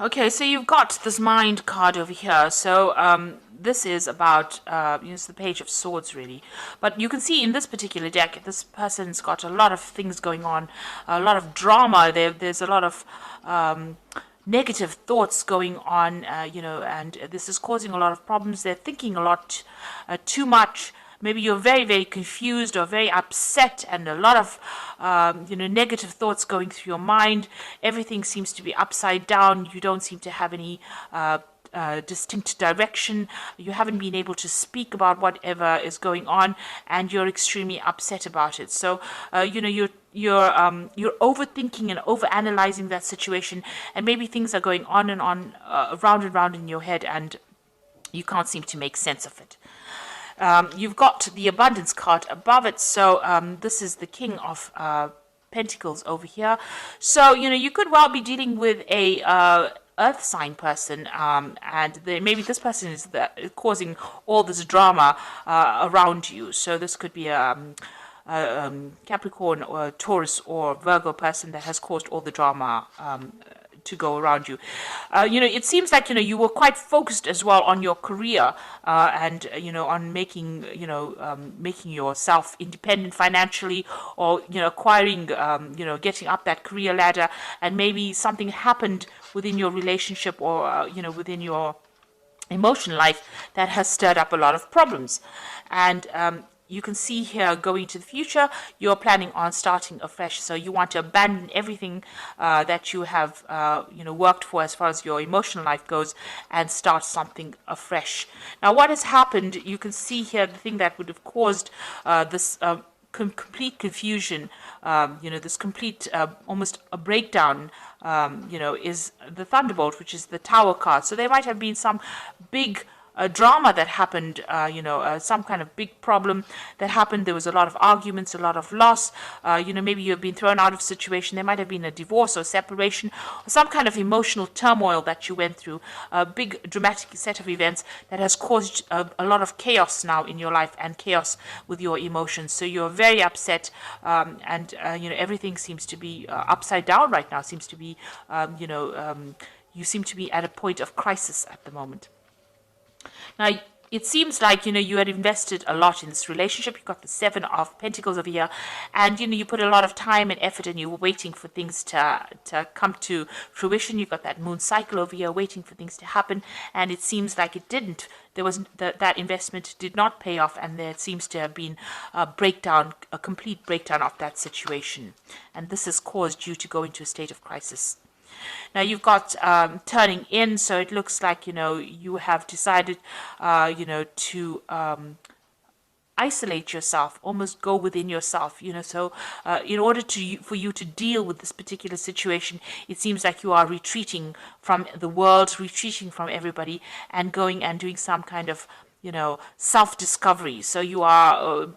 Okay, so you've got this mind card over here. So this is about it's the Page of Swords, really. But you can see in this particular deck, this person's got a lot of things going on, a lot of drama. There's a lot of negative thoughts going on, and this is causing a lot of problems. They're thinking a lot, too much. Maybe you're very, very confused or very upset, and a lot of, negative thoughts going through your mind. Everything seems to be upside down. You don't seem to have any distinct direction. You haven't been able to speak about whatever is going on, and you're extremely upset about it. So, you're overthinking and overanalyzing that situation, and maybe things are going on and on, round and round in your head, and you can't seem to make sense of it. You've got the abundance card above it. So this is the King of Pentacles over here. So, you could well be dealing with a earth sign person, and maybe this person is causing all this drama around you. So this could be Capricorn or Taurus or Virgo person that has caused all the drama to go around you. It seems like you were quite focused as well on your career, and on making making yourself independent financially, or acquiring getting up that career ladder, and maybe something happened within your relationship, or within your emotional life that has stirred up a lot of problems. And you can see here, going to the future, you're planning on starting afresh. So you want to abandon everything that you have worked for as far as your emotional life goes, and start something afresh. Now, what has happened, you can see here, the thing that would have caused this complete confusion, this complete, almost a breakdown, is the Thunderbolt, which is the Tower card. So there might have been some big drama that happened, some kind of big problem that happened. There was a lot of arguments, a lot of loss. Maybe you've been thrown out of a situation. There might have been a divorce or separation, or some kind of emotional turmoil that you went through. A big dramatic set of events that has caused a lot of chaos now in your life, and chaos with your emotions. So you're very upset, and everything seems to be upside down right now. Seems to be, you seem to be at a point of crisis at the moment. Now, it seems like, you had invested a lot in this relationship. You got the Seven of Pentacles over here, and, you put a lot of time and effort, and you were waiting for things to come to fruition. You got that Moon cycle over here, waiting for things to happen, and it seems like it didn't. There was that investment did not pay off, and there seems to have been a breakdown, a complete breakdown of that situation. And this has caused you to go into a state of crisis. Now you've got turning in, so it looks like you have decided to isolate yourself, almost go within yourself. So in order for you to deal with this particular situation, it seems like you are retreating from the world, retreating from everybody, and going and doing some kind of self-discovery. So you are,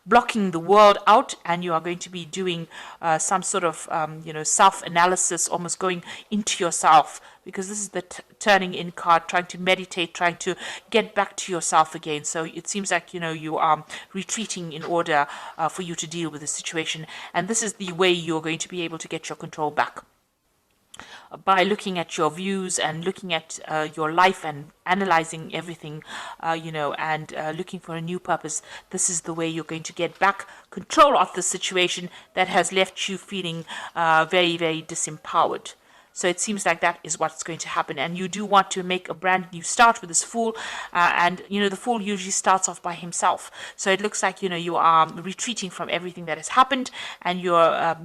blocking the world out, and you are going to be doing some sort of, self-analysis, almost going into yourself, because this is the turning in card, trying to meditate, trying to get back to yourself again. So it seems like, you are retreating in order for you to deal with the situation. And this is the way you're going to be able to get your control back, by looking at your views and looking at your life and analyzing everything, and looking for a new purpose. This is the way you're going to get back control of the situation that has left you feeling very, very disempowered. So it seems like that is what's going to happen. And you do want to make a brand new start with this Fool. And, the Fool usually starts off by himself. So it looks like, you are retreating from everything that has happened, and you're,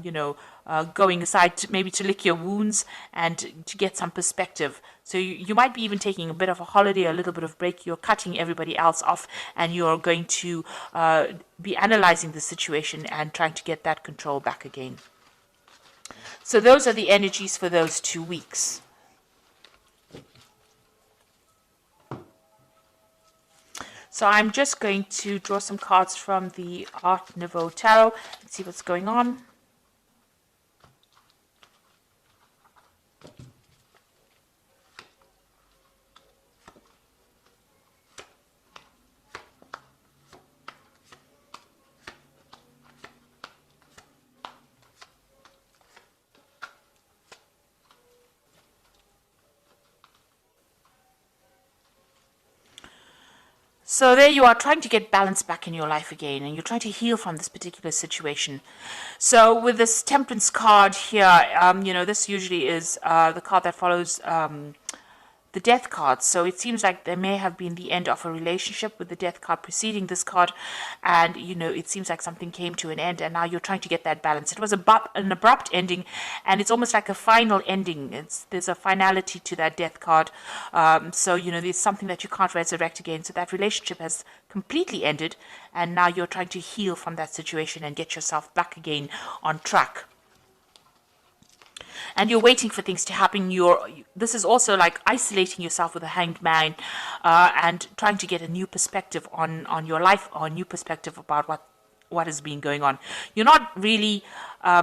going aside maybe to lick your wounds and to get some perspective. So you might be even taking a bit of a holiday, a little bit of break. You're cutting everybody else off, and you're going to be analyzing the situation and trying to get that control back again. So those are the energies for those 2 weeks. So I'm just going to draw some cards from the Art Nouveau Tarot and see what's going on. So there you are trying to get balance back in your life again, and you're trying to heal from this particular situation. So with this Temperance card here, this usually is the card that follows the Death card. So it seems like there may have been the end of a relationship with the Death card preceding this card, and it seems like something came to an end, and now you're trying to get that balance. It was an abrupt ending, and it's almost like a final ending. There's a finality to that Death card. So there's something that you can't resurrect again. So that relationship has completely ended, and now you're trying to heal from that situation and get yourself back again on track. And you're waiting for things to happen. This is also like isolating yourself with a Hanged Man, and trying to get a new perspective on your life, or a new perspective about what has been going on. You're not really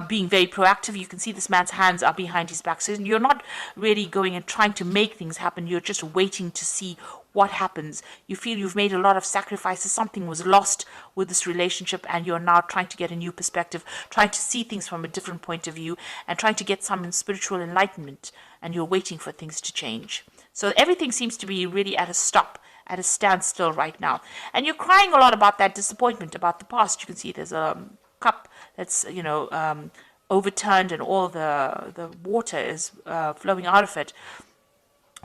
being very proactive. You can see this man's hands are behind his back. So you're not really going and trying to make things happen. You're just waiting to see what happens. You feel you've made a lot of sacrifices. Something was lost with this relationship, and you're now trying to get a new perspective, trying to see things from a different point of view, and trying to get some spiritual enlightenment, and you're waiting for things to change. So everything seems to be really at a stop, at a standstill right now. And you're crying a lot about that disappointment, about the past. You can see there's a cup that's, overturned, and all the water is flowing out of it.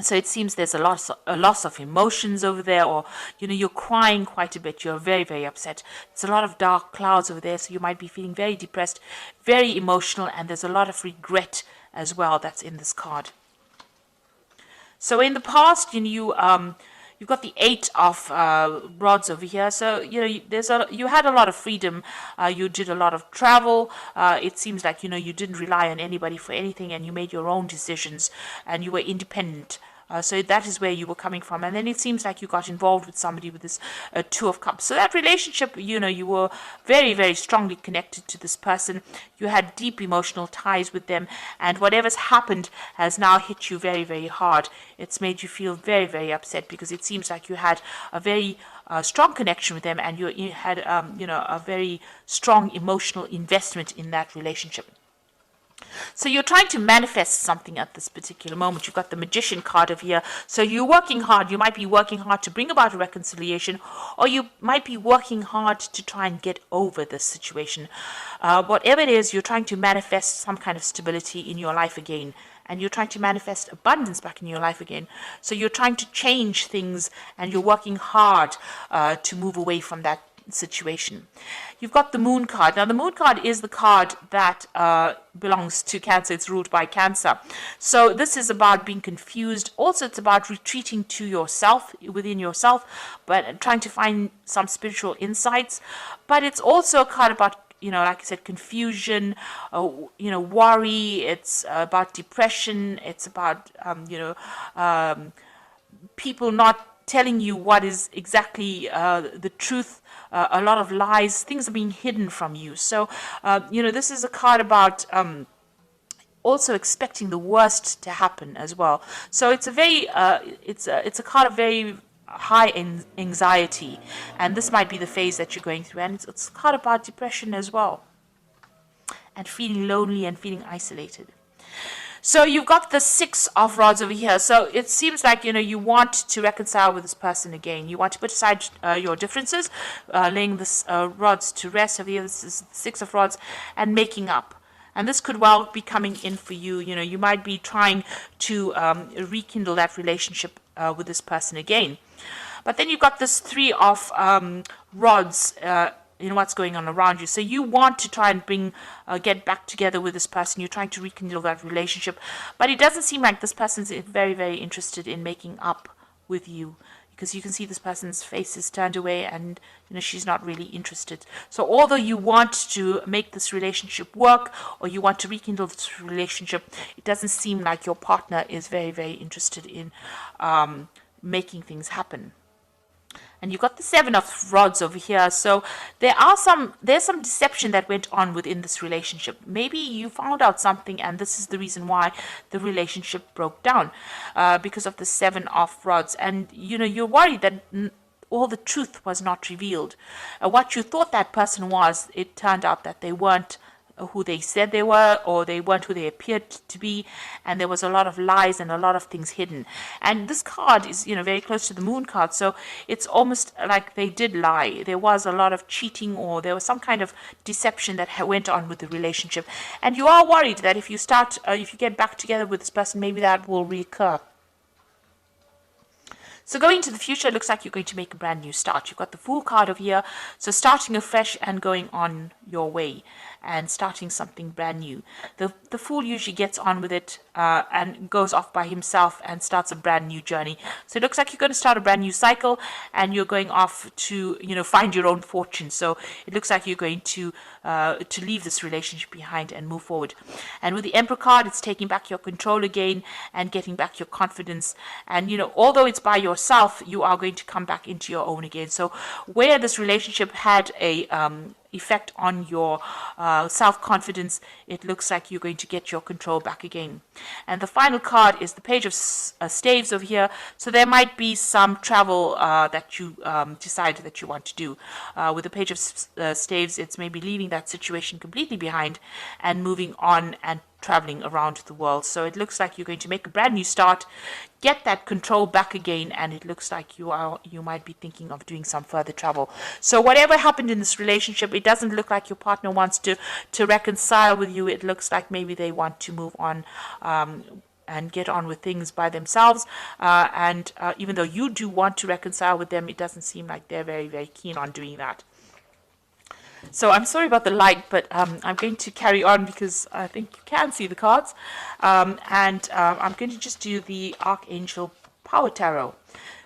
So it seems there's a loss of emotions over there, or, you're crying quite a bit. You're very, very upset. There's a lot of dark clouds over there, so you might be feeling very depressed, very emotional, and there's a lot of regret as well that's in this card. So in the past, you've got the 8 of rods over here. So you had a lot of freedom. You did a lot of travel. It seems like you didn't rely on anybody for anything, and you made your own decisions, and you were independent. So that is where you were coming from. And then it seems like you got involved with somebody with this 2 of Cups. So that relationship, you were very, very strongly connected to this person. You had deep emotional ties with them. And whatever's happened has now hit you very, very hard. It's made you feel very, very upset, because it seems like you had a very strong connection with them, and you had, a very strong emotional investment in that relationship. So you're trying to manifest something at this particular moment. You've got the Magician card over here. So you're working hard. You might be working hard to bring about a reconciliation, or you might be working hard to try and get over this situation. Whatever it is, you're trying to manifest some kind of stability in your life again. And you're trying to manifest abundance back in your life again. So you're trying to change things, and you're working hard to move away from that situation. You've got the Moon card. Now, the Moon card is the card that belongs to Cancer. It's ruled by Cancer. So this is about being confused. Also, it's about retreating to yourself, within yourself, but trying to find some spiritual insights. But it's also a card about, like I said, confusion, worry. It's about depression. It's about, people not telling you what is exactly the truth. A lot of lies. Things are being hidden from you. So, this is a card about also expecting the worst to happen as well. So it's a very, it's a card of very high anxiety, and this might be the phase that you're going through. And it's a card about depression as well, and feeling lonely and feeling isolated. So you've got the 6 of rods over here. So it seems like, you want to reconcile with this person again. You want to put aside your differences, laying this rods to rest over here. This is 6 of rods, and making up. And this could well be coming in for you. You might be trying to rekindle that relationship with this person again. But then you've got this 3 of rods, what's going on around you. So you want to try and get back together with this person. You're trying to rekindle that relationship. But it doesn't seem like this person's very, very interested in making up with you, because you can see this person's face is turned away, and she's not really interested. So although you want to make this relationship work, or you want to rekindle this relationship, it doesn't seem like your partner is very, very interested in making things happen. And you've got the 7 of rods over here. So there's some deception that went on within this relationship. Maybe you found out something, and this is the reason why the relationship broke down, because of the 7 of rods. And you're worried that all the truth was not revealed. What you thought that person was, it turned out that they weren't who they said they were, or they weren't who they appeared to be, and there was a lot of lies and a lot of things hidden. And this card is, very close to the Moon card, so it's almost like they did lie. There was a lot of cheating, or there was some kind of deception that went on with the relationship, and you are worried that if you get back together with this person, maybe that will reoccur. So going into the future, it looks like you're going to make a brand new start. You've got the Fool card over here. So starting afresh and going on your way and starting something brand new. The Fool usually gets on with it and goes off by himself and starts a brand new journey. So it looks like you're going to start a brand new cycle and you're going off to, find your own fortune. So it looks like you're going to leave this relationship behind and move forward. And with the Emperor card, it's taking back your control again and getting back your confidence. And, although it's by yourself, you are going to come back into your own again. So where this relationship had a effect on your self-confidence, it looks like you're going to get your control back again. And the final card is the Page of Staves over here. So there might be some travel that you decide that you want to do. With the Page of Staves, it's maybe leaving that situation completely behind and moving on and traveling around the world. So it looks like you're going to make a brand new start, get that control back again, and it looks like you might be thinking of doing some further travel. So whatever happened in this relationship, it doesn't look like your partner wants to reconcile with you. It looks like maybe they want to move on and get on with things by themselves. And even though you do want to reconcile with them, it doesn't seem like they're very, very keen on doing that. So I'm sorry about the light, but I'm going to carry on because I think you can see the cards. I'm going to just do the Archangel Power Tarot.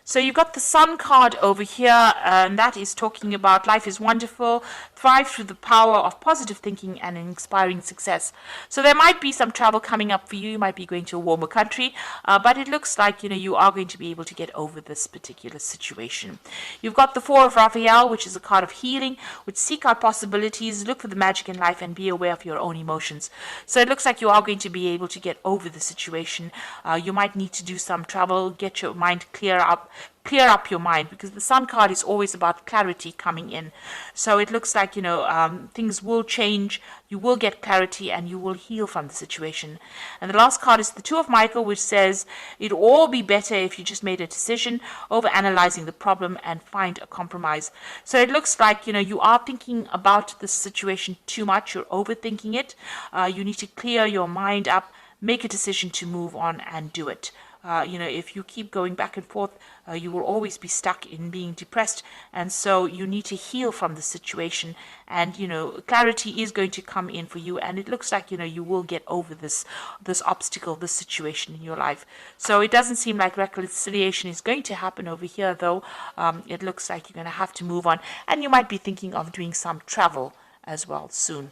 So you've got the Sun card over here, and that is talking about life is wonderful, thrive through the power of positive thinking and inspiring success. So there might be some travel coming up for you. You might be going to a warmer country, but it looks like, you are going to be able to get over this particular situation. You've got the Four of Raphael, which is a card of healing, which seek out possibilities, look for the magic in life, and be aware of your own emotions. So it looks like you are going to be able to get over the situation. You might need to do some travel, get your mind clear up your mind, because the Sun card is always about clarity coming in. So it looks like, things will change, you will get clarity, and you will heal from the situation. And the last card is the Two of Michael, which says it'd all be better if you just made a decision over analyzing the problem and find a compromise. So it looks like, you are thinking about the situation too much, you're overthinking it. You need to clear your mind up, make a decision to move on and do it. If you keep going back and forth, you will always be stuck in being depressed. And so you need to heal from the situation. And, clarity is going to come in for you. And it looks like, you will get over this obstacle, this situation in your life. So it doesn't seem like reconciliation is going to happen over here, though. It looks like you're going to have to move on. And you might be thinking of doing some travel as well soon.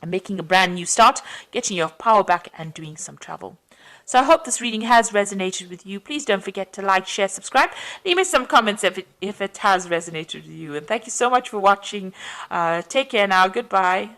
And making a brand new start, getting your power back and doing some travel. So I hope this reading has resonated with you. Please don't forget to like, share, subscribe. Leave me some comments if it has resonated with you. And thank you so much for watching. Take care now. Goodbye.